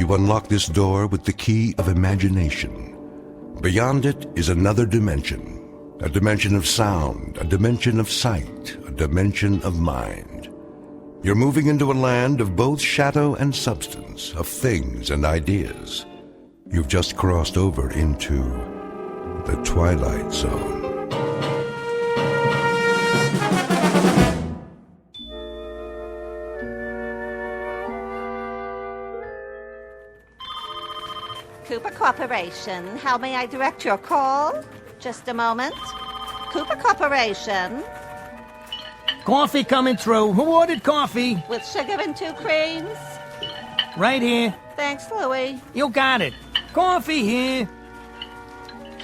You unlock this door with the key of imagination. Beyond it is another dimension. A dimension of sound, a dimension of sight, a dimension of mind. You're moving into a land of both shadow and substance, of things and ideas. You've just crossed over into the Twilight Zone. Cooper Corporation, how may I direct your call? Just a moment. Cooper Corporation. Coffee coming through. Who ordered coffee? With sugar and 2 creams. Right here. Thanks, Louie. You got it. Coffee here.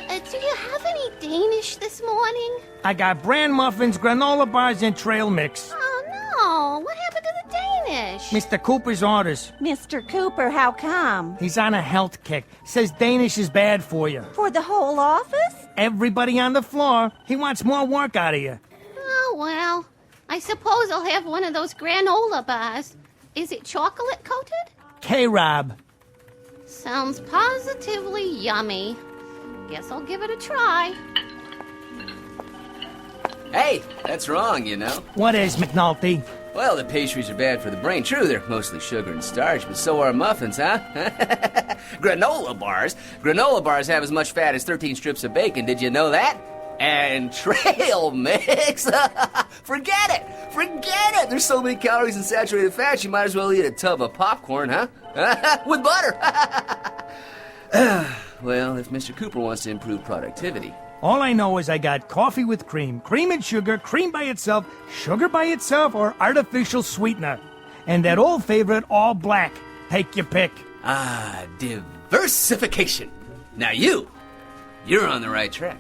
Do you have any Danish this morning? I got bran muffins, granola bars, and trail mix. Oh, no. What happened to the Danish? Mr. Cooper's orders. Mr. Cooper, how come? He's on a health kick. Says Danish is bad for you. For the whole office? Everybody on the floor. He wants more work out of you. Oh, well. I suppose I'll have one of those granola bars. Is it chocolate coated? K-Rob. Sounds positively yummy. Guess I'll give it a try. Hey, that's wrong, you know. What is, McNulty? Well, the pastries are bad for the brain. True, they're mostly sugar and starch, but so are muffins, huh? Granola bars? Granola bars have as much fat as 13 strips of bacon. Did you know that? And trail mix? Forget it! Forget it! There's so many calories in saturated fat, you might as well eat a tub of popcorn, huh? With butter! Well, if Mr. Cooper wants to improve productivity. All I know is I got coffee with cream, cream and sugar, cream by itself, sugar by itself, or artificial sweetener. And that old favorite, all black. Take your pick. Ah, diversification. Now you're on the right track.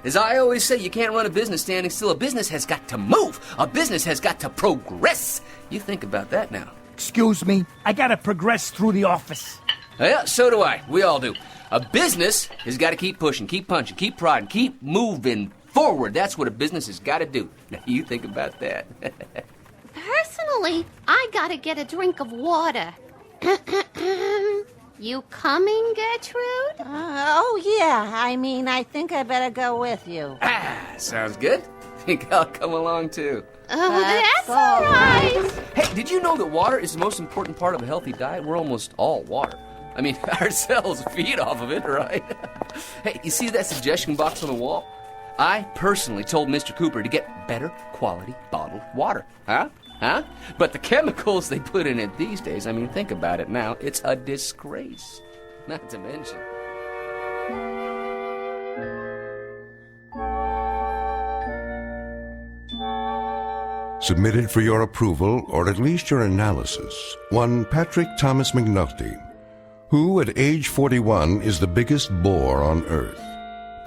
As I always say, you can't run a business standing still. A business has got to move. A business has got to progress. You think about that now. Excuse me, I gotta progress through the office. Yeah, so do I. We all do. A business has got to keep pushing, keep punching, keep prodding, keep moving forward. That's what a business has got to do. Now, you think about that. Personally, I gotta get a drink of water. You coming, Gertrude? Oh, yeah. I think I better go with you. Sounds good. Think I'll come along, too. Oh, that's all right. Hey, did you know that water is the most important part of a healthy diet? We're almost all water. I mean, our cells feed off of it, right? Hey, you see that suggestion box on the wall? I personally told Mr. Cooper to get better quality bottled water. Huh? But the chemicals they put in it these days, think about it now, it's a disgrace. Not to mention. Submitted for your approval, or at least your analysis, one Patrick Thomas McNulty, who at age 41 is the biggest bore on Earth.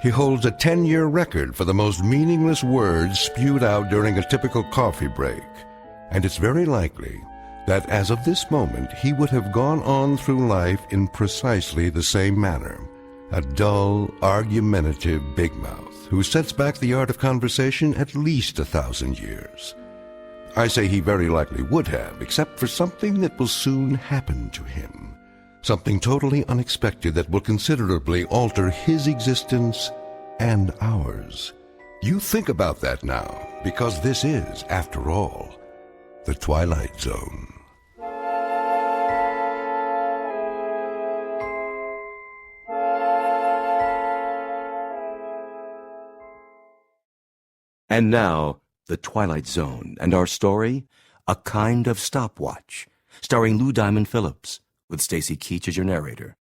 He holds a 10-year record for the most meaningless words spewed out during a typical coffee break. And it's very likely that as of this moment, he would have gone on through life in precisely the same manner. A dull, argumentative big mouth who sets back the art of conversation at least 1,000 years. I say he very likely would have, except for something that will soon happen to him. Something totally unexpected that will considerably alter his existence and ours. You think about that now, because this is, after all, the Twilight Zone. And now, The Twilight Zone, and our story, A Kind of Stopwatch, starring Lou Diamond Phillips, with Stacy Keach as your narrator.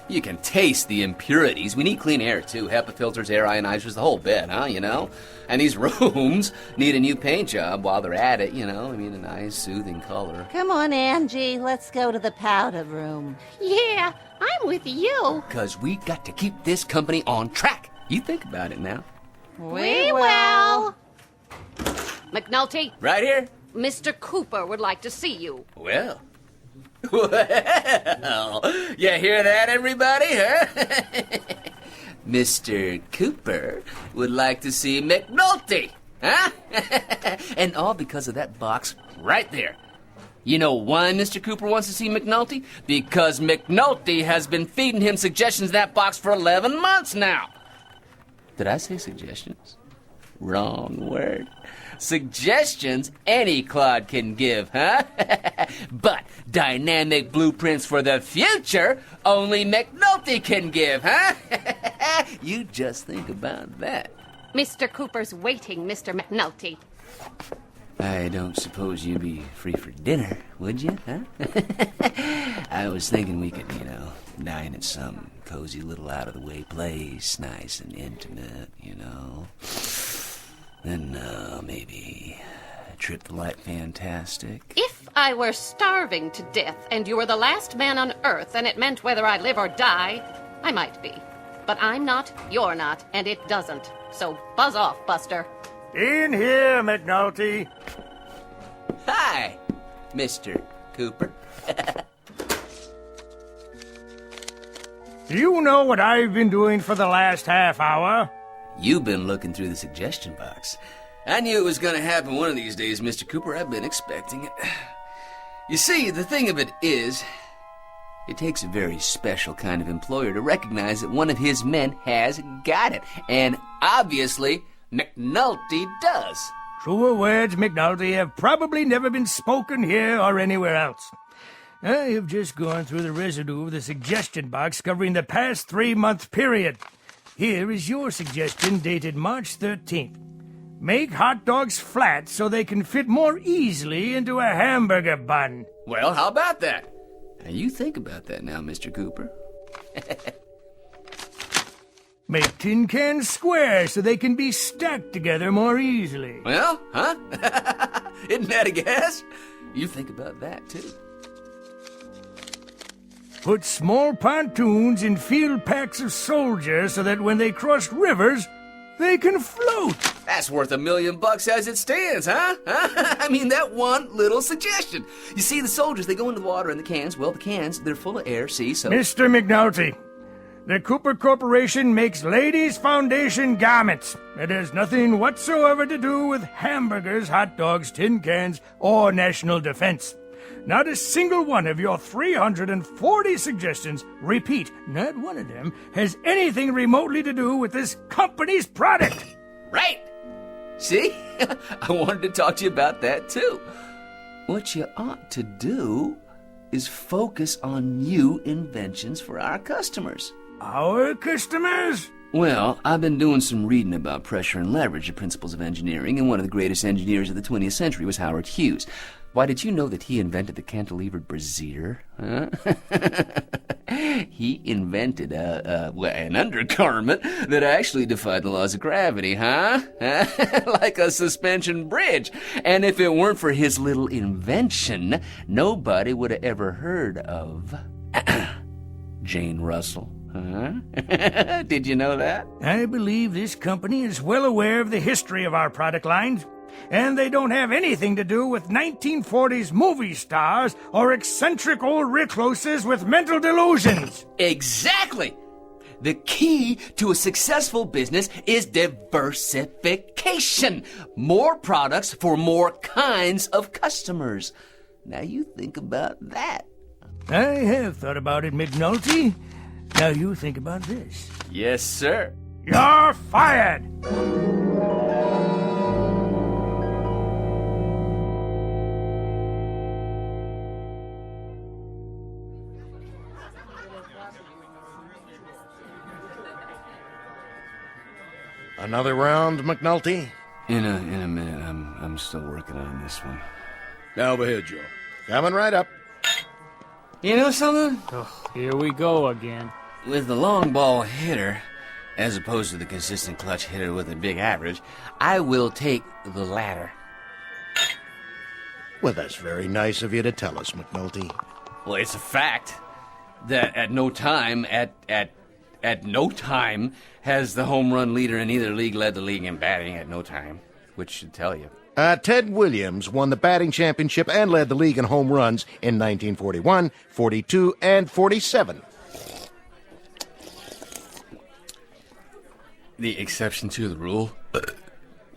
You can taste the impurities. We need clean air, too. HEPA filters, air ionizers, the whole bit, And these rooms need a new paint job while they're at it, a nice, soothing color. Come on, Angie. Let's go to the powder room. Yeah, I'm with you. Because we got to keep this company on track. You think about it now. We will. McNulty, Right here? Mr. Cooper would like to see you. Well, Well, you hear that, everybody, huh? Mr. Cooper would like to see McNulty, huh? And all because of that box right there. You know why Mr. Cooper wants to see McNulty? Because McNulty has been feeding him suggestions in that box for 11 months now. Did I say suggestions? Wrong word. Suggestions any clod can give, huh? But dynamic blueprints for the future only McNulty can give, huh? You just think about that. Mr. Cooper's waiting, Mr. McNulty. I don't suppose you'd be free for dinner, would you, huh? I was thinking we could, dine at some cozy little out-of-the-way place, nice and intimate, Then, maybe a trip to Light Fantastic. If I were starving to death and you were the last man on Earth and it meant whether I live or die, I might be. But I'm not, you're not, and it doesn't. So buzz off, Buster. In here, McNulty. Hi, Mr. Cooper. Do you know what I've been doing for the last half hour? You've been looking through the suggestion box. I knew it was going to happen one of these days, Mr. Cooper. I've been expecting it. You see, the thing of it is, it takes a very special kind of employer to recognize that one of his men has got it. And obviously, McNulty does. Truer words, McNulty, have probably never been spoken here or anywhere else. I have just gone through the residue of the suggestion box covering the past 3-month period. Here is your suggestion dated March 13th. Make hot dogs flat so they can fit more easily into a hamburger bun. Well, how about that? Now, you think about that now, Mr. Cooper. Make tin cans square so they can be stacked together more easily. Well, huh? Isn't that a guess? You think about that, too. Put small pontoons in field packs of soldiers so that when they cross rivers, they can float. That's worth $1 million as it stands, huh? I mean, that one little suggestion. You see, the soldiers, they go into the water in the cans. Well, the cans, they're full of air, see, so... Mr. McNulty, the Cooper Corporation makes ladies' foundation garments. It has nothing whatsoever to do with hamburgers, hot dogs, tin cans, or national defense. Not a single one of your 340 suggestions, repeat, not one of them, has anything remotely to do with this company's product. Right! See? I wanted to talk to you about that, too. What you ought to do is focus on new inventions for our customers. Our customers? Well, I've been doing some reading about pressure and leverage, the principles of engineering, and one of the greatest engineers of the 20th century was Howard Hughes. Why, did you know that he invented the cantilevered brassiere? Huh? He invented an undergarment that actually defied the laws of gravity, huh? Like a suspension bridge. And if it weren't for his little invention, nobody would have ever heard of Jane Russell. Huh? Did you know that? I believe this company is well aware of the history of our product lines, and they don't have anything to do with 1940s movie stars or eccentric old recluses with mental delusions. Exactly! The key to a successful business is diversification. More products for more kinds of customers. Now you think about that. I have thought about it, McNulty. Now you think about this. Yes, sir. You're fired! Another round, McNulty? In a minute. I'm still working on this one. Now ahead, Joe. Coming right up. You know something? Oh, here we go again. With the long ball hitter, as opposed to the consistent clutch hitter with a big average, I will take the latter. Well, that's very nice of you to tell us, McNulty. Well, it's a fact that at no time has the home run leader in either league led the league in batting at no time, which should tell you. Ted Williams won the batting championship and led the league in home runs in 1941, 42, and 47. The exception to the rule?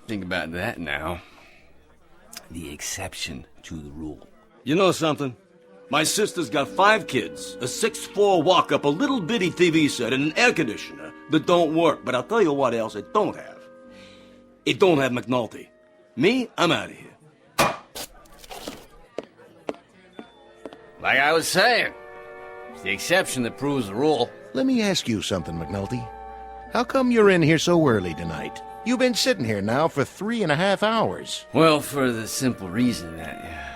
Think about that now. The exception to the rule. You know something? My sister's got 5 kids, a 6'4" walk-up, a little bitty TV set, and an air conditioner that don't work. But I'll tell you what else it don't have. It don't have McNulty. Me, I'm out of here. Like I was saying, it's the exception that proves the rule. Let me ask you something, McNulty. How come you're in here so early tonight? You've been sitting here now for 3.5 hours. Well, for the simple reason that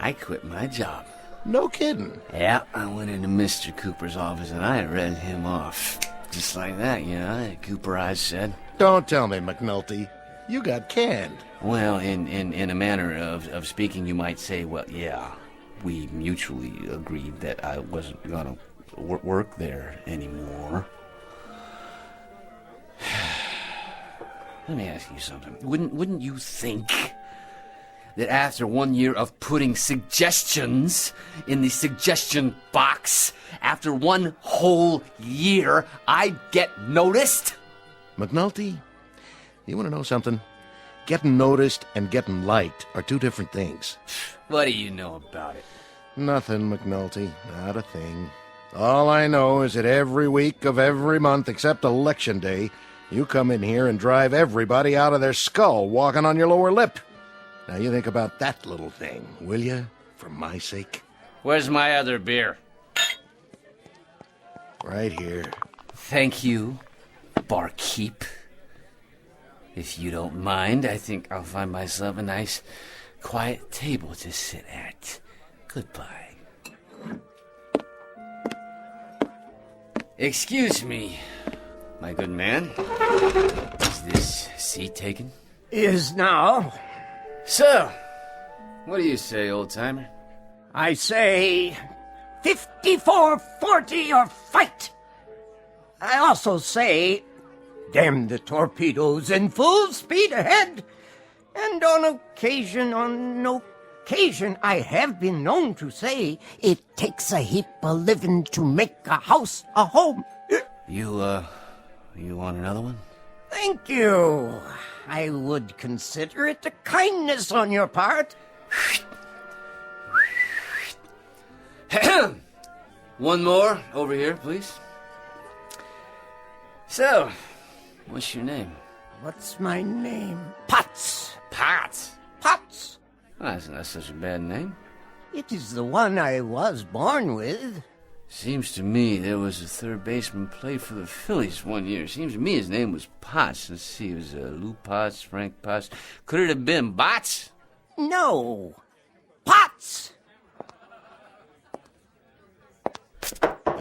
I quit my job. No kidding. Yeah, I went into Mr. Cooper's office and I read him off. Just like that, you know, Cooper, I said. Don't tell me, McNulty. You got canned. Well, in a manner of speaking, you might say, well, yeah, we mutually agreed that I wasn't gonna work there anymore. Let me ask you something. Wouldn't you think that after 1 year of putting suggestions in the suggestion box, after 1 whole year, I'd get noticed? McNulty, you want to know something? Getting noticed and getting liked are 2 different things. What do you know about it? Nothing, McNulty. Not a thing. All I know is that every week of every month except Election Day, you come in here and drive everybody out of their skull walking on your lower lip. Now you think about that little thing, will you? For my sake. Where's my other beer? Right here. Thank you, barkeep. If you don't mind, I think I'll find myself a nice, quiet table to sit at. Goodbye. Excuse me, my good man. Is this seat taken? Is now. So, what do you say, old-timer? I say 54-40 or fight. I also say damn the torpedoes and full speed ahead. And on occasion, I have been known to say it takes a heap of living to make a house a home. You want another one? Thank you. I would consider it a kindness on your part. One more over here, please. So, what's your name? What's my name? Potts. Potts. Potts. Well, that's not such a bad name. It is the one I was born with. Seems to me there was a third baseman played for the Phillies 1 year. Seems to me his name was Potts. Let's see, it was Lou Potts, Frank Potts. Could it have been Bots? No. Potts.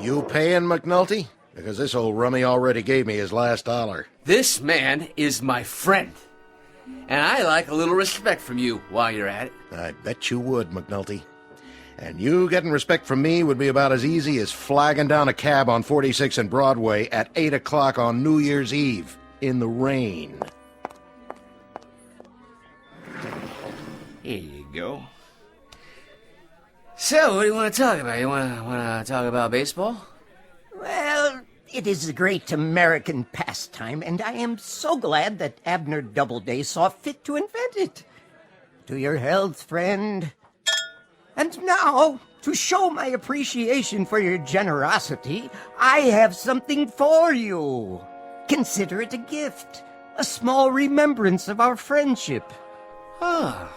You paying, McNulty? Because this old rummy already gave me his last dollar. This man is my friend. And I like a little respect from you while you're at it. I bet you would, McNulty. And you getting respect from me would be about as easy as flagging down a cab on 46 and Broadway at 8 o'clock on New Year's Eve in the rain. Here you go. So, what do you want to talk about? You want to talk about baseball? Well, it is a great American pastime, and I am so glad that Abner Doubleday saw fit to invent it. To your health, friend. And now, to show my appreciation for your generosity, I have something for you. Consider it a gift, a small remembrance of our friendship. Ah,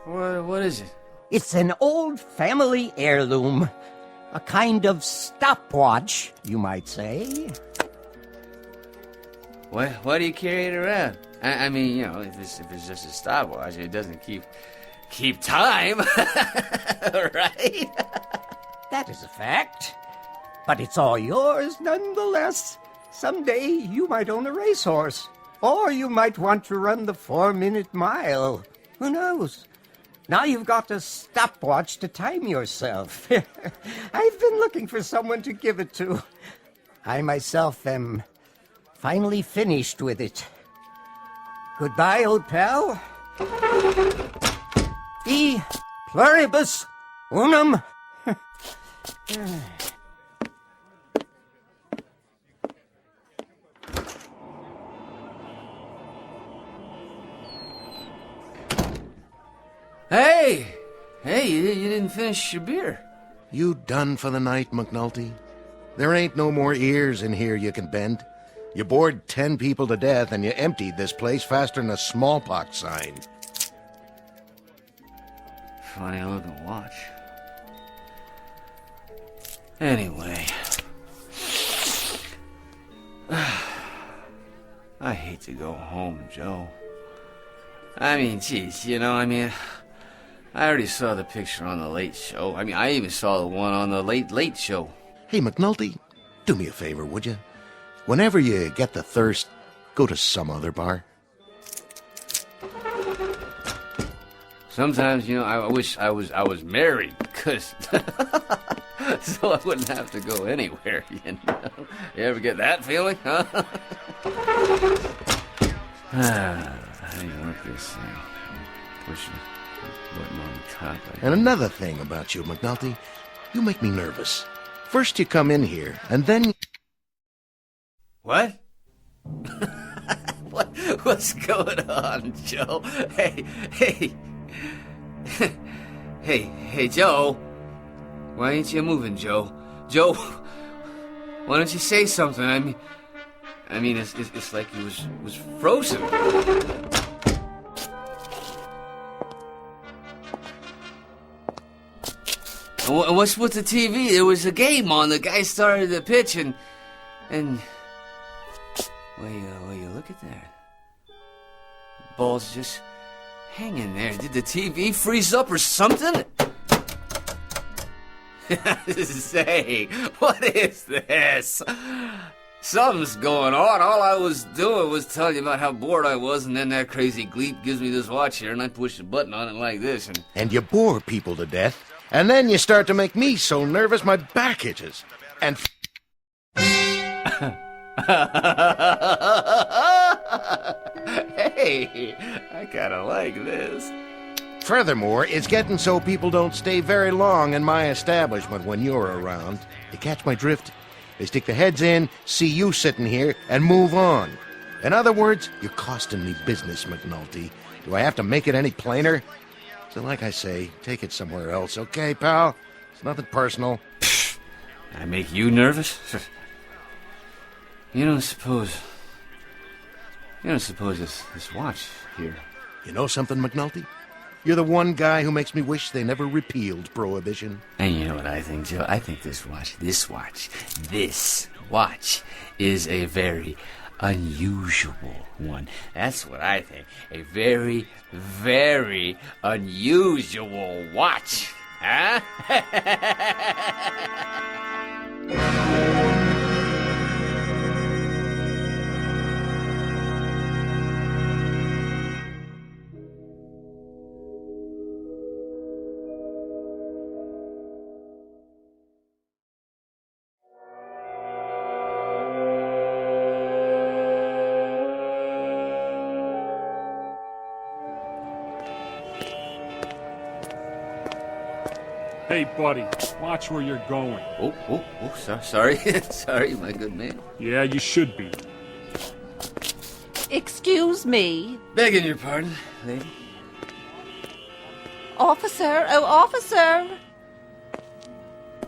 what is it? It's an old family heirloom. A kind of stopwatch, you might say. Why do you carry it around? I mean, you know, if it's just a stopwatch, it doesn't keep time, right? That is a fact. But it's all yours nonetheless. Someday you might own a racehorse. Or you might want to run the 4-minute mile. Who knows? Now you've got a stopwatch to time yourself. I've been looking for someone to give it to. I myself am finally finished with it. Goodbye, old pal. E pluribus unum. Hey! Hey, you didn't finish your beer. You done for the night, McNulty? There ain't no more ears in here you can bend. You bored 10 people to death and you emptied this place faster than a smallpox sign. Funny looking watch. Anyway. I hate to go home, Joe. I mean, geez, I already saw the picture on the Late Show. I even saw the one on the Late Show. Hey, McNulty, do me a favor, would you? Whenever you get the thirst, go to some other bar. Sometimes, I wish I was married, because so I wouldn't have to go anywhere, You ever get that feeling, huh? How do you work this thing? Push the button on the top. And another thing about you, McNulty, you make me nervous. First you come in here, and then... What? What's going on, Joe? Hey. Hey, Joe. Why ain't you moving, Joe? Joe, why don't you say something? I mean, it's like he was frozen. What's with the TV? There was a game on. The guy started the pitch and well, you look at that. The ball's just hanging there. Did the TV freeze up or something? Say, what is this? Something's going on. All I was doing was telling you about how bored I was, and then that crazy gleep gives me this watch here, and I push the button on it like this, And you bore people to death, and then you start to make me so nervous my back itches. And... Hey, I kinda like this. Furthermore, it's getting so people don't stay very long in my establishment when you're around. You catch my drift? They stick their heads in, see you sitting here, and move on. In other words, you're costing me business, McNulty. Do I have to make it any plainer? So like I say, take it somewhere else, okay, pal? It's nothing personal. I make you nervous? You don't suppose this watch here... You know something, McNulty? You're the one guy who makes me wish they never repealed Prohibition. And you know what I think, Joe? I think this watch is a very unusual one. That's what I think. A very, very unusual watch. Huh? Hey, buddy, watch where you're going. Sorry. Sorry, my good man. Yeah, you should be. Excuse me. Begging your pardon, lady. Officer, oh, officer.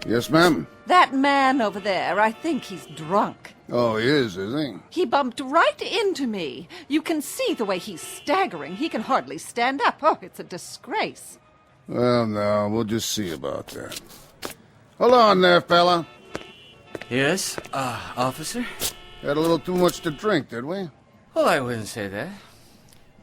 Yes, ma'am? That man over there, I think he's drunk. Oh, he is he? He bumped right into me. You can see the way he's staggering. He can hardly stand up. Oh, it's a disgrace. Well, no, we'll just see about that. Hold on there, fella. Yes, officer? Had a little too much to drink, did we? Well, I wouldn't say that.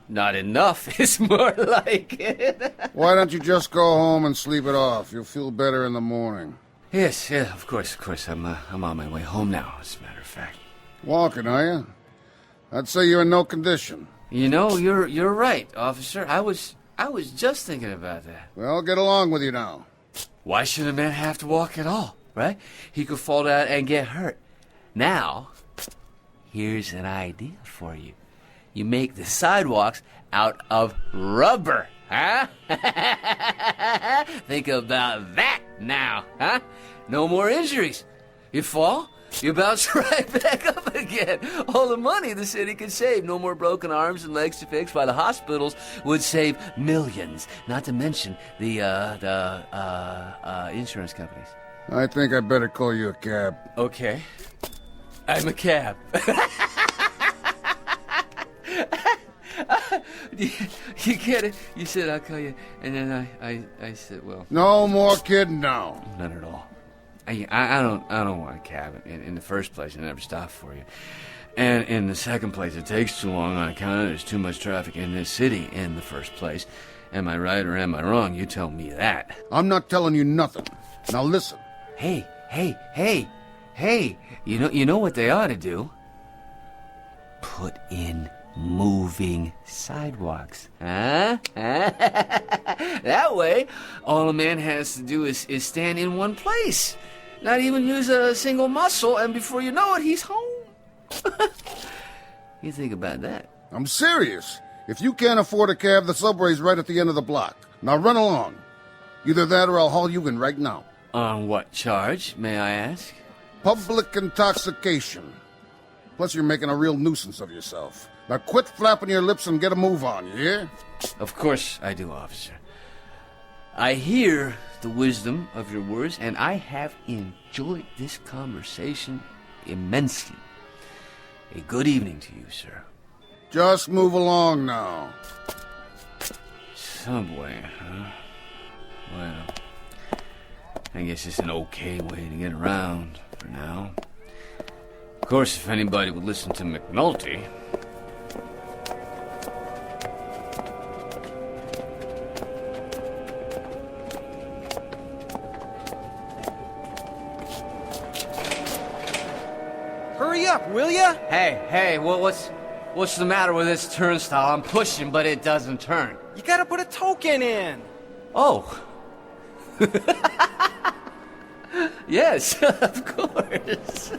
Not enough is more like it. Why don't you just go home and sleep it off? You'll feel better in the morning. Yes, yeah, of course. I'm on my way home now, as a matter of fact. Walking, are you? I'd say you're in no condition. You know, you're right, officer. I was just thinking about that. Well, get along with you now. Why should a man have to walk at all, right? He could fall down and get hurt. Now, here's an idea for you. You make the sidewalks out of rubber, huh? Think about that now, huh? No more injuries. You fall, you bounce right back up again. All the money the city could save. No more broken arms and legs to fix, while the hospitals would save millions. Not to mention the insurance companies. I think I better call you a cab. Okay. I'm a cab. You get it? You said I'll call you, and then I said, well. No more kidding now. Not at all. I don't want a cab. In the first place, I never stop for you. And in the second place, it takes too long on account of there's too much traffic in this city in the first place. Am I right or am I wrong? You tell me that. I'm not telling you nothing. Now listen. Hey. You know what they ought to do? Put in moving sidewalks. Huh? That way, all a man has to do is stand in one place. Not even use a single muscle, and before you know it, he's home. You think about that? I'm serious. If you can't afford a cab, the subway's right at the end of the block. Now run along. Either that or I'll haul you in right now. On what charge, may I ask? Public intoxication. Plus you're making a real nuisance of yourself. Now quit flapping your lips and get a move on, you hear? Of course I do, officer. I hear the wisdom of your words, and I have enjoyed this conversation immensely. A good evening to you, sir. Just move along now. Subway, huh? Well, I guess it's an okay way to get around for now. Of course, if anybody would listen to McNulty... Hurry up, will ya? Hey, what's the matter with this turnstile? I'm pushing, but it doesn't turn. You gotta put a token in. Oh. Yes, of course.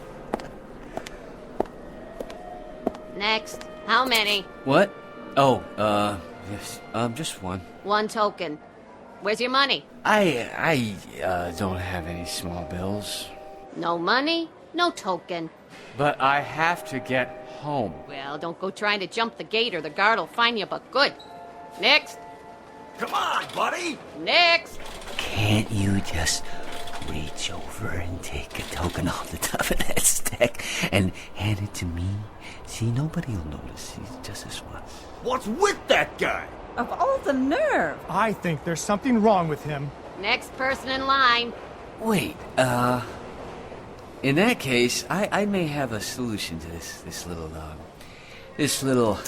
Next. How many? What? Oh, yes, just one. One token. Where's your money? I don't have any small bills. No money, no token. But I have to get home. Well, don't go trying to jump the gate or the guard will find you, but good. Next. Come on, buddy. Next. Can't you just reach over and take a token off the top of that stack and hand it to me? See, nobody will notice. He's just this once. What's with that guy? Of all the nerve. I think there's something wrong with him. Next person in line. Wait, in that case, I may have a solution to this little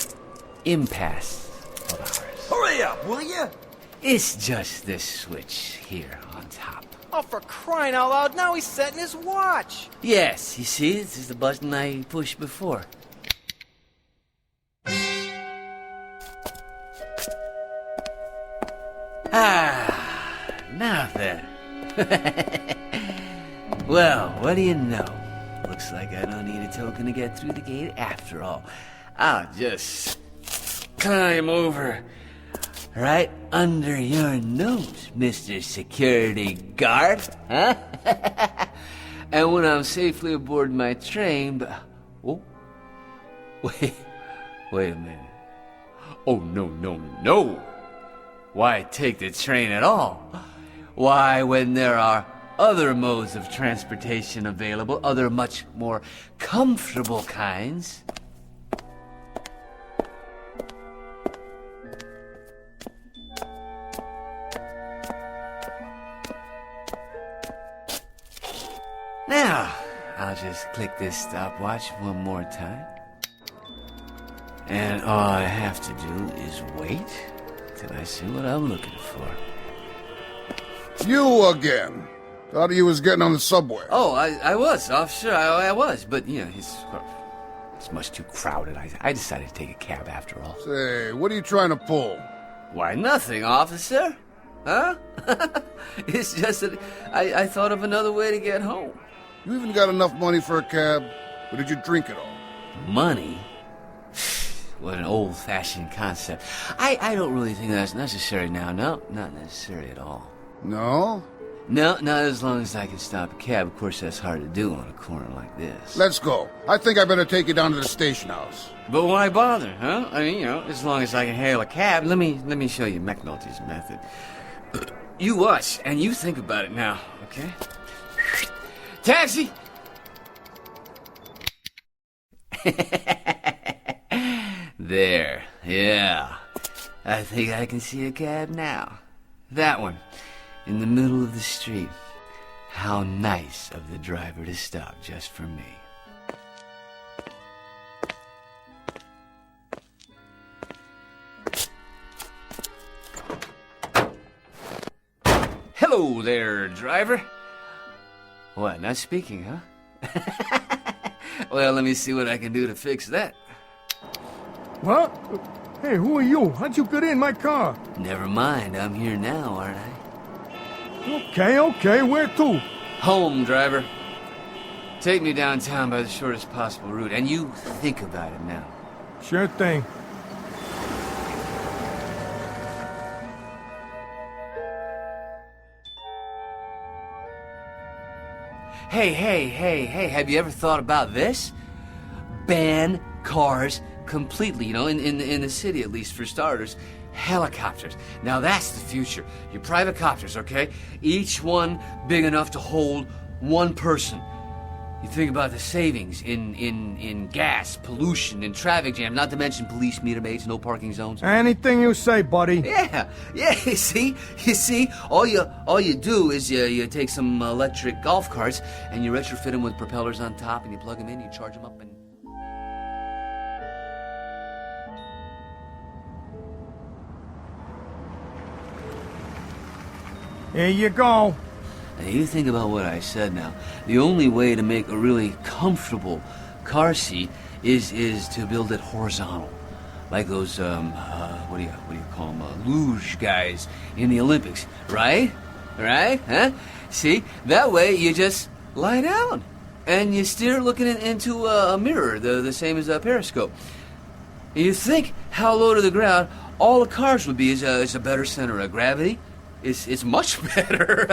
impasse of ours. Hurry up, will you? It's just this switch here on top. Oh, for crying out loud, now he's setting his watch. Yes, you see, this is the button I pushed before. Now then. Well, what do you know? Looks like I don't need a token to get through the gate after all. I'll just climb over right under your nose, Mr. Security Guard, huh? And when I'm safely aboard my train, wait a minute. Oh, no. Why take the train at all? Why, when there are other modes of transportation available, other much more comfortable kinds. Now, I'll just click this stopwatch one more time. And all I have to do is wait till I see what I'm looking for. You again. Thought you was getting on the subway. Oh, I was, officer. I was. But, you know, it's much too crowded. I decided to take a cab after all. Say, what are you trying to pull? Why, nothing, officer. Huh? It's just that I thought of another way to get home. You even got enough money for a cab? Or did you drink it all? Money? What an old-fashioned concept. I don't really think that's necessary now. No, not necessary at all. No? No, not as long as I can stop a cab. Of course, that's hard to do on a corner like this. Let's go. I think I better take you down to the station house. But why bother, huh? I mean, as long as I can hail a cab. Let me show you McNulty's method. You watch, and you think about it now, okay? Taxi! There, yeah. I think I can see a cab now. That one, in the middle of the street. How nice of the driver to stop just for me. Hello there, driver. What, not speaking, huh? Well, let me see what I can do to fix that. What? Hey, who are you? How'd you get in my car? Never mind, I'm here now, aren't I? Okay, where to? Home, driver. Take me downtown by the shortest possible route, and you think about it now. Sure thing. Hey, have you ever thought about this? Ban cars completely, in the city at least, for starters. Helicopters. Now that's the future. Your private copters, okay? Each one big enough to hold one person. You think about the savings in gas, pollution, and traffic jam, not to mention police meter maids, no parking zones. Anything you say, buddy. Yeah, you see, all you do is you take some electric golf carts and you retrofit them with propellers on top, and you plug them in, you charge them up, and... Here you go. Now, you think about what I said now. The only way to make a really comfortable car seat is to build it horizontal. Like those, what do you call them, luge guys in the Olympics, right? Right? Huh? See? That way you just lie down and you steer looking into a mirror, the same as a periscope. You think how low to the ground all the cars would be is a better center of gravity. It's much better.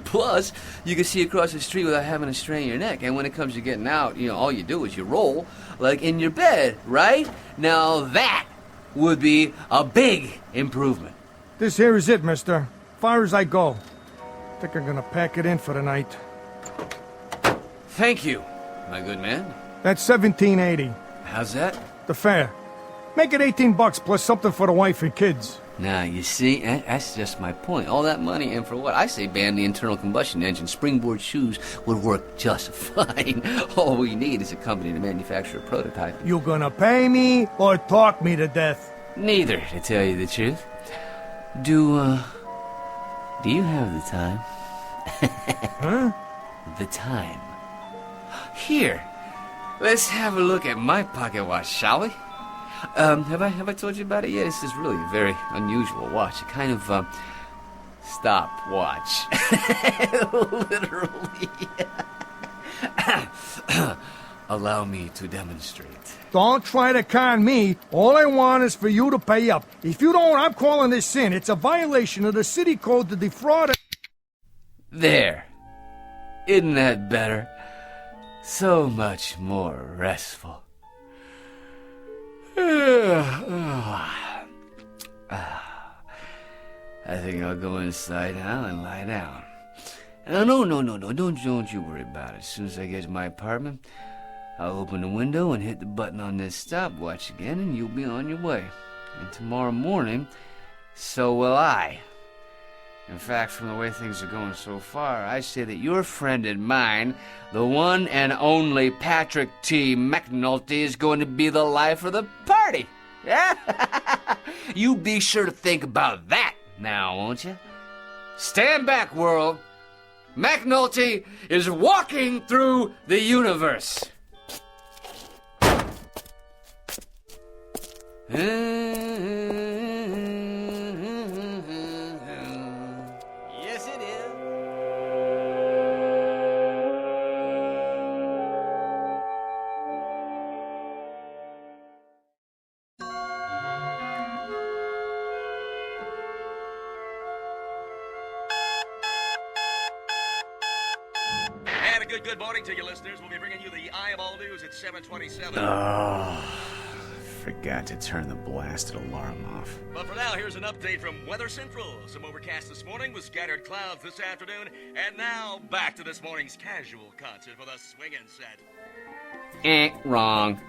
Plus, you can see across the street without having to strain your neck. And when it comes to getting out, all you do is you roll, like in your bed, right? Now that would be a big improvement. This here is it, mister. Far as I go. Think I'm gonna pack it in for the night. Thank you, my good man. That's $17.80. How's that? The fare. Make it $18 plus something for the wife and kids. Now, you see, that's just my point. All that money, and for what? I say ban the internal combustion engine. Springboard shoes would work just fine. All we need is a company to manufacture a prototype. You gonna pay me or talk me to death? Neither, to tell you the truth. Do you have the time? Huh? The time. Here, let's have a look at my pocket watch, shall we? Have I told you about it yet? This is really a very unusual watch. A kind of, stopwatch. Literally. Allow me to demonstrate. Don't try to con me. All I want is for you to pay up. If you don't, I'm calling this in. It's a violation of the city code to defraud... There. Isn't that better? So much more restful. I think I'll go inside now and lie down. No, don't you worry about it. As soon as I get to my apartment, I'll open the window and hit the button on this stopwatch again, and you'll be on your way. And tomorrow morning, so will I. In fact, from the way things are going so far, I say that your friend and mine, the one and only Patrick T. McNulty, is going to be the life of the party. Yeah? You be sure to think about that now, won't you? Stand back, world. McNulty is walking through the universe. Yes, it is. good morning to you, listeners. We'll be bringing you the Eye of All News at 7:27. Oh, forgot to turn the blasted alarm off. But for now, here's an update from Weather Central. Some overcast this morning with scattered clouds this afternoon. And now, back to this morning's casual concert with a swinging set. Wrong.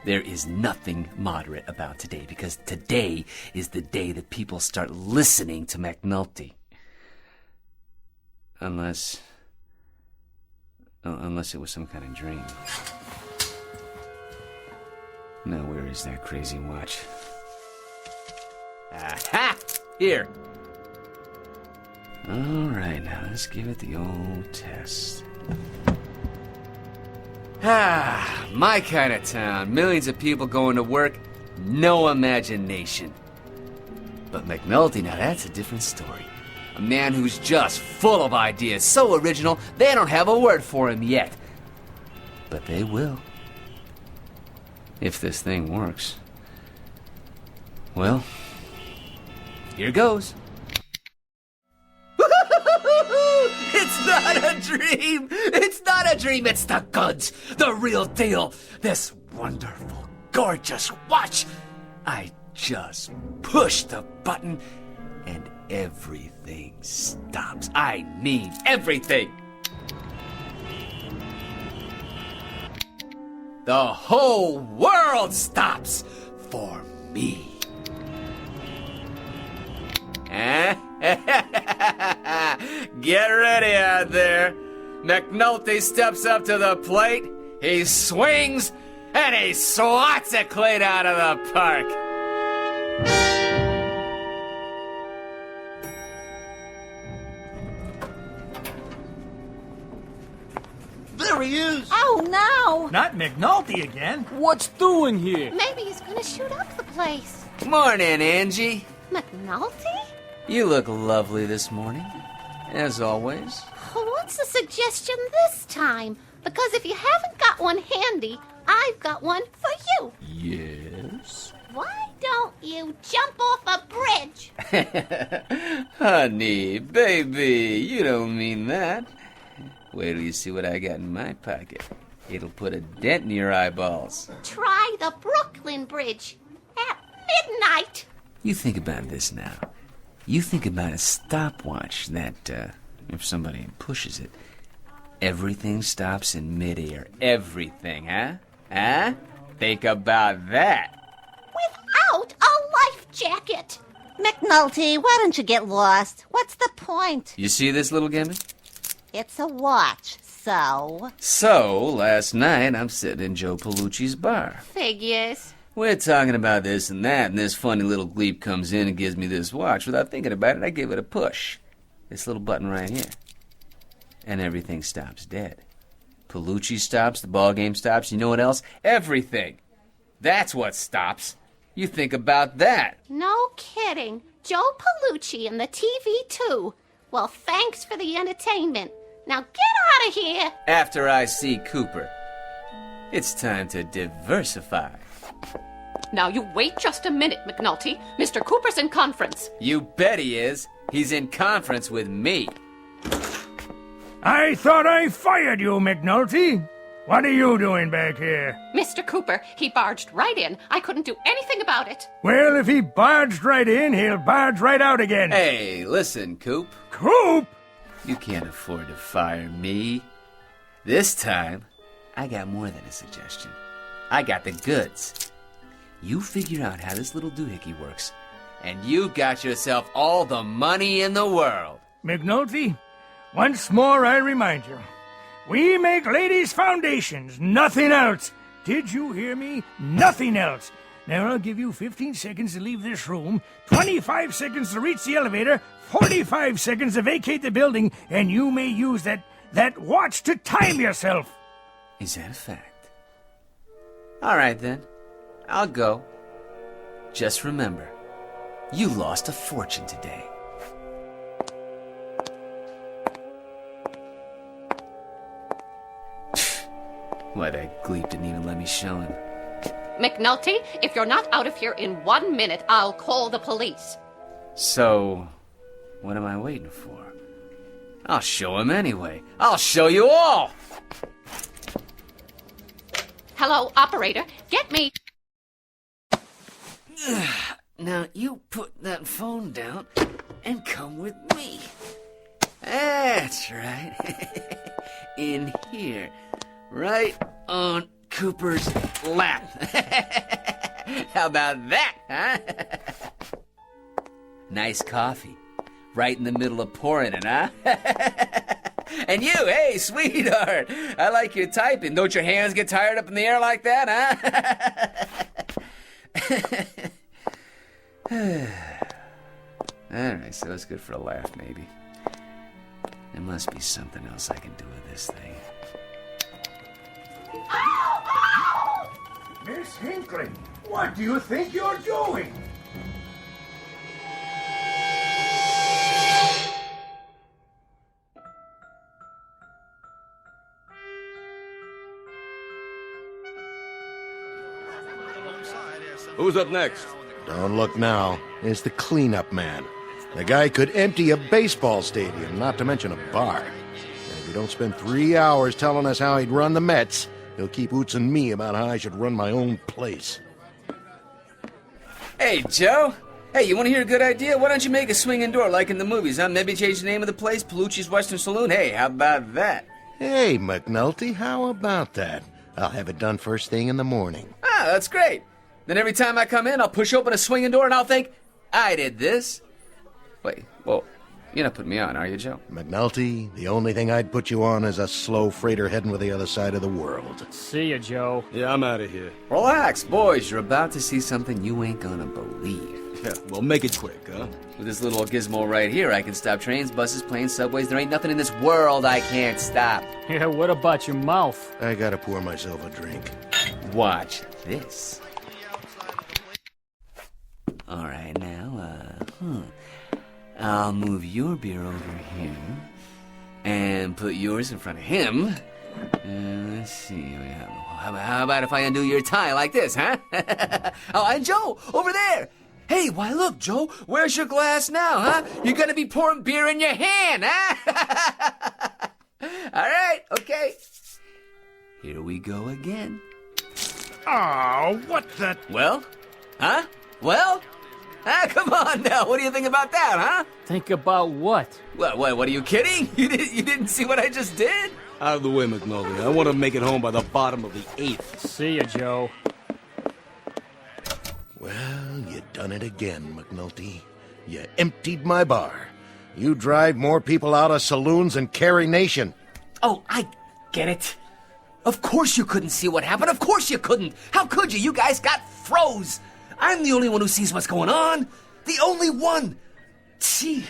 There is nothing moderate about today, because today is the day that people start listening to McNulty. Unless it was some kind of dream. Now, where is that crazy watch? Aha! Here! Alright, now let's give it the old test. My kind of town. Millions of people going to work, no imagination. But McNulty, now that's a different story. A man who's just full of ideas, so original, they don't have a word for him yet. But they will. If this thing works. Well, here goes. It's not a dream! It's not a dream! It's the goods! The real deal! This wonderful, gorgeous watch! I just push the button and everything stops. I mean everything! The whole world stops for me. Get ready out there. McNulty steps up to the plate, he swings, and he swats it clean out of the park. There he is! Oh, no! Not McNulty again. What's doing here? Maybe he's gonna shoot up the place. Morning, Angie. McNulty? You look lovely this morning, as always. What's the suggestion this time? Because if you haven't got one handy, I've got one for you. Yes? Why don't you jump off a bridge? Honey, baby, you don't mean that. Wait till you see what I got in my pocket. It'll put a dent in your eyeballs. Try the Brooklyn Bridge at midnight. You think about this now. You think about a stopwatch that, if somebody pushes it, everything stops in midair. Everything, huh? Huh? Think about that. Without a life jacket. McNulty, why don't you get lost? What's the point? You see this little gimmick? It's a watch, so... So, last night, I'm sitting in Joe Pellucci's bar. Figures. We're talking about this and that, and this funny little gleep comes in and gives me this watch. Without thinking about it, I give it a push. This little button right here. And everything stops dead. Pellucci stops, the ball game stops, you know what else? Everything. That's what stops. You think about that. No kidding. Joe Pellucci and the TV too. Well, thanks for the entertainment. Now get out of here. After I see Cooper, it's time to diversify. Now you wait just a minute, McNulty. Mr. Cooper's in conference. You bet he is. He's in conference with me. I thought I fired you, McNulty. What are you doing back here? Mr. Cooper, he barged right in. I couldn't do anything about it. Well, if he barged right in, he'll barge right out again. Hey, listen, Coop. Coop? You can't afford to fire me. This time, I got more than a suggestion. I got the goods. You figure out how this little doohickey works, and you got yourself all the money in the world. McNulty, once more I remind you, we make ladies' foundations, nothing else. Did you hear me? Nothing else. Now I'll give you 15 seconds to leave this room, 25 seconds to reach the elevator, 45 seconds to vacate the building, and you may use that watch to time yourself. Is that a fact? All right, then. I'll go. Just remember, you lost a fortune today. Why, that gleep didn't even let me show him. McNulty, if you're not out of here in 1 minute, I'll call the police. So, what am I waiting for? I'll show him anyway. I'll show you all. Hello, operator. Get me. Now, you put that phone down and come with me. That's right. In here. Right on Cooper's lap. How about that, huh? Nice coffee. Right in the middle of pouring it, huh? And you, hey, sweetheart. I like your typing. Don't your hands get tired up in the air like that, huh? Alright, so it's good for a laugh, maybe. There must be something else I can do with this thing. Miss Hinckley, what do you think you're doing? Who's up next? Don't look now. It's the cleanup man. The guy could empty a baseball stadium, not to mention a bar. And if you don't spend 3 hours telling us how he'd run the Mets, he'll keep ootsing me about how I should run my own place. Hey, Joe. Hey, you want to hear a good idea? Why don't you make a swinging door like in the movies, huh? Maybe change the name of the place, Palucci's Western Saloon. Hey, how about that? Hey, McNulty, how about that? I'll have it done first thing in the morning. Ah, that's great. Then every time I come in, I'll push open a swinging door and I'll think, I did this. Wait, well, you're not putting me on, are you, Joe? McNulty, the only thing I'd put you on is a slow freighter heading for the other side of the world. See ya, Joe. Yeah, I'm out of here. Relax, boys. You're about to see something you ain't gonna believe. Yeah, well, make it quick, huh? With this little gizmo right here, I can stop trains, buses, planes, subways. There ain't nothing in this world I can't stop. Yeah, what about your mouth? I gotta pour myself a drink. Watch this. All right, now, I'll move your beer over here and put yours in front of him. Let's see. How about if I undo your tie like this, huh? Oh, and Joe, over there. Hey, why look, Joe, where's your glass now, huh? You're gonna be pouring beer in your hand, huh? All right, okay. Here we go again. Oh, what the... Well? Huh? Well? Ah, come on now. What do you think about that, huh? Think about what? What, are you kidding? You didn't see what I just did? Out of the way, McNulty. I want to make it home by the bottom of the 8th. See ya, Joe. Well, you done it again, McNulty. You emptied my bar. You drive more people out of saloons than Carrie Nation. Oh, I get it. Of course you couldn't see what happened. Of course you couldn't. How could you? You guys got froze. I'm the only one who sees what's going on. The only one. See?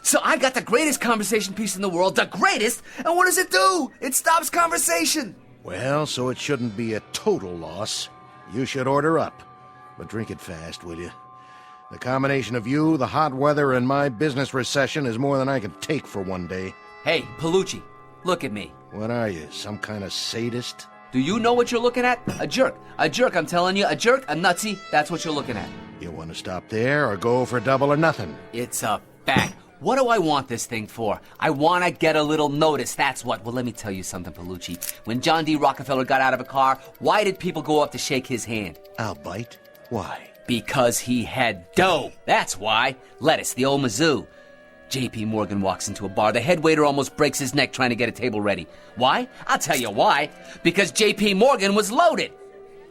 So I got the greatest conversation piece in the world. The greatest. And what does it do? It stops conversation. Well, so it shouldn't be a total loss. You should order up. But drink it fast, will you? The combination of you, the hot weather, and my business recession is more than I can take for one day. Hey, Palucci, look at me. What are you, some kind of sadist? Do you know what you're looking at? A jerk. A jerk, I'm telling you. A jerk, a nutsy. That's what you're looking at. You want to stop there or go for double or nothing? It's a fact. What do I want this thing for? I want to get a little notice, that's what. Well, let me tell you something, Palucci. When John D. Rockefeller got out of a car, why did people go up to shake his hand? I'll bite. Why? Because he had dough. That's why. Lettuce, the old Mizzou. J.P. Morgan walks into a bar. The head waiter almost breaks his neck trying to get a table ready. Why? I'll tell you why. Because J.P. Morgan was loaded.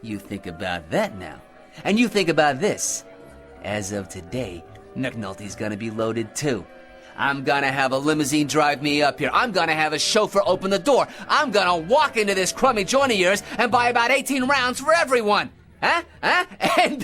You think about that now. And you think about this. As of today, McNulty's gonna be loaded too. I'm gonna have a limousine drive me up here. I'm gonna have a chauffeur open the door. I'm gonna walk into this crummy joint of yours and buy about 18 rounds for everyone. Huh? And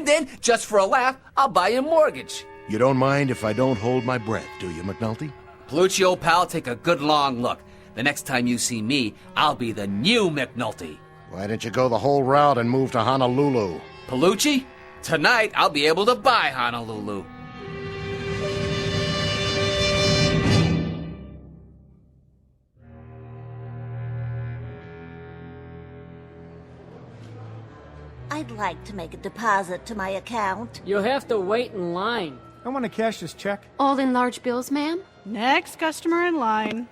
then, just for a laugh, I'll buy you a mortgage. You don't mind if I don't hold my breath, do you, McNulty? Palucci, old pal, take a good long look. The next time you see me, I'll be the new McNulty. Why didn't you go the whole route and move to Honolulu? Palucci, tonight I'll be able to buy Honolulu. I'd like to make a deposit to my account. You'll have to wait in line. I want to cash this check. All in large bills, ma'am? Next customer in line.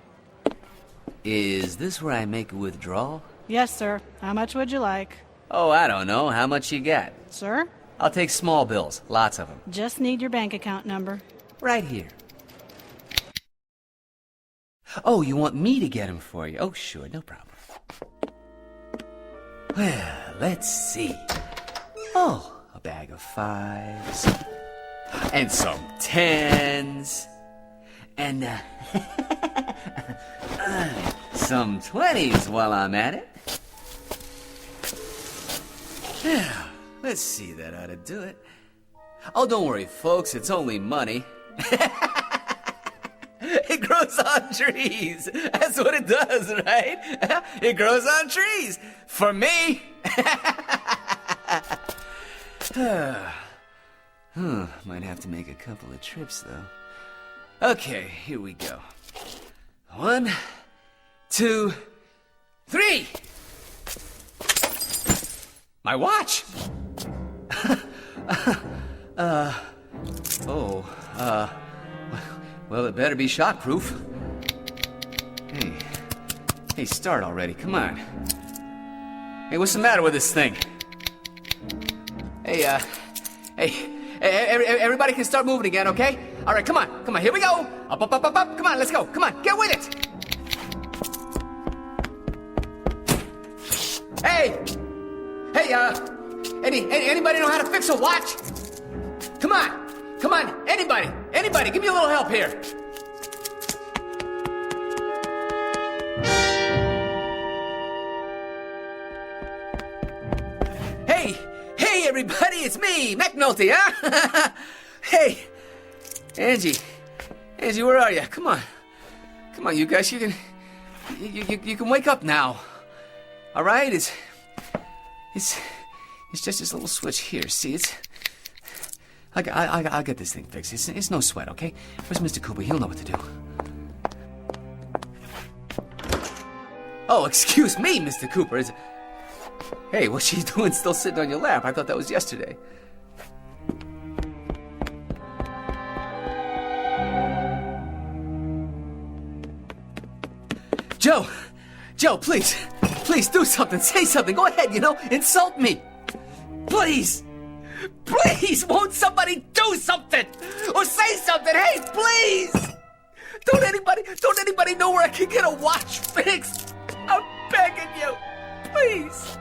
Is this where I make a withdrawal? Yes, sir. How much would you like? Oh, I don't know. How much you got? Sir? I'll take small bills. Lots of them. Just need your bank account number. Right here. Oh, you want me to get them for you? Oh, sure. No problem. Well, let's see. Oh, a bag of 5s. And some 10s. And, some 20s while I'm at it. Yeah, let's see, that ought to do it. Oh, don't worry, folks, it's only money. It grows on trees. That's what it does, right? It grows on trees. For me. Might have to make a couple of trips, though. Okay, here we go. 1, 2, 3. My watch! Well, it better be shockproof. Hey, start already, come on. Hey, what's the matter with this thing? Hey, everybody can start moving again, okay? All right, come on, here we go. Up, come on, let's go, come on, get with it. Hey, anybody know how to fix a watch? Come on, anybody, give me a little help here. Hey, everybody, it's me, McNulty, huh? Hey, Angie, where are you? Come on, you guys, you can wake up now. All right, it's just this little switch here. See, I'll get this thing fixed. It's no sweat, okay? Where's Mr. Cooper? He'll know what to do. Oh, excuse me, Mr. Cooper. Hey, what's she doing still sitting on your lap? I thought that was yesterday. Joe, please do something. Say something. Go ahead, insult me. Please, won't somebody do something? Or say something, hey, please! Don't anybody know where I can get a watch fixed? I'm begging you, please.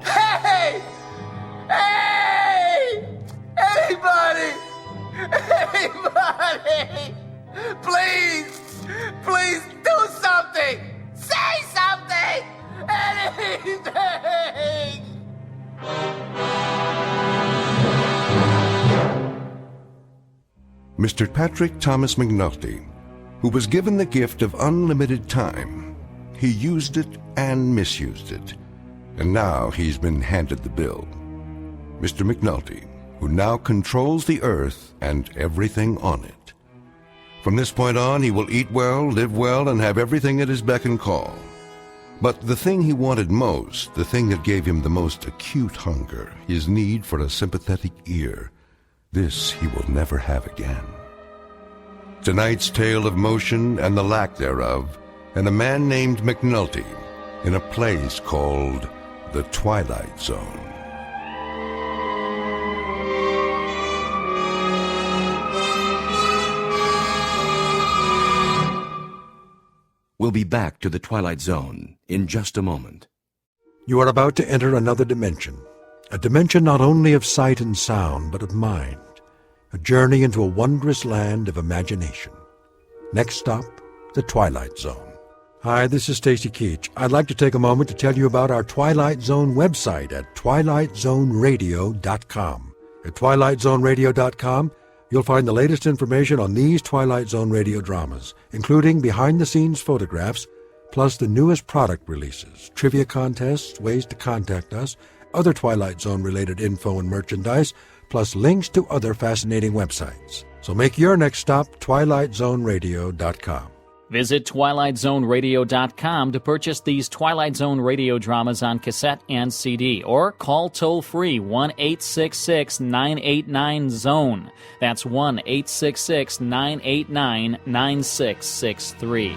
Hey! Anybody! Please do something! Say something! Anything! Mr. Patrick Thomas McNulty, who was given the gift of unlimited time, he used it and misused it, and now he's been handed the bill. Mr. McNulty, who now controls the earth and everything on it. From this point on, he will eat well, live well, and have everything at his beck and call. But the thing he wanted most, the thing that gave him the most acute hunger, his need for a sympathetic ear, this he will never have again. Tonight's tale of motion and the lack thereof, and a man named McNulty in a place called the Twilight Zone. We'll be back to the Twilight Zone in just a moment. You are about to enter another dimension, a dimension not only of sight and sound, but of mind, a journey into a wondrous land of imagination. Next stop, the Twilight Zone. Hi, this is Stacy Keach. I'd like to take a moment to tell you about our Twilight Zone website at twilightzoneradio.com. At twilightzoneradio.com, you'll find the latest information on these Twilight Zone radio dramas, including behind-the-scenes photographs, plus the newest product releases, trivia contests, ways to contact us, other Twilight Zone-related info and merchandise, plus links to other fascinating websites. So make your next stop twilightzoneradio.com. Visit TwilightZoneRadio.com to purchase these Twilight Zone radio dramas on cassette and CD, or call toll-free 1-866-989-ZONE. That's 1-866-989-9663.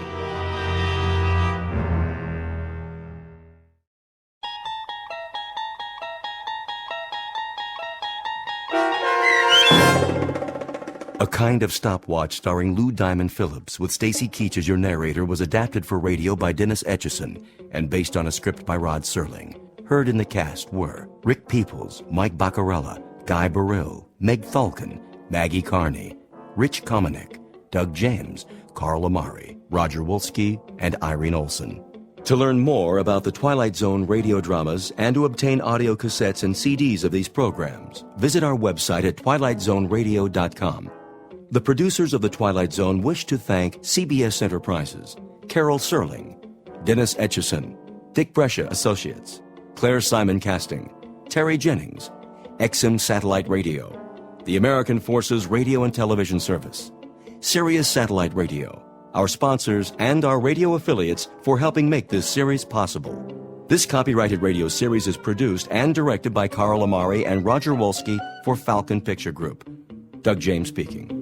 A Kind of Stopwatch, starring Lou Diamond Phillips, with Stacy Keach as your narrator, was adapted for radio by Dennis Etchison and based on a script by Rod Serling. Heard in the cast were Rick Peoples, Mike Baccarella, Guy Burrill, Meg Falcon, Maggie Carney, Rich Komanek, Doug James, Carl Amari, Roger Wolski, and Irene Olson. To learn more about the Twilight Zone radio dramas and to obtain audio cassettes and CDs of these programs, visit our website at twilightzoneradio.com. The producers of The Twilight Zone wish to thank CBS Enterprises, Carol Serling, Dennis Etchison, Dick Brescia Associates, Claire Simon Casting, Terry Jennings, XM Satellite Radio, the American Forces Radio and Television Service, Sirius Satellite Radio, our sponsors, and our radio affiliates for helping make this series possible. This copyrighted radio series is produced and directed by Carl Amari and Roger Wolski for Falcon Picture Group. Doug James speaking.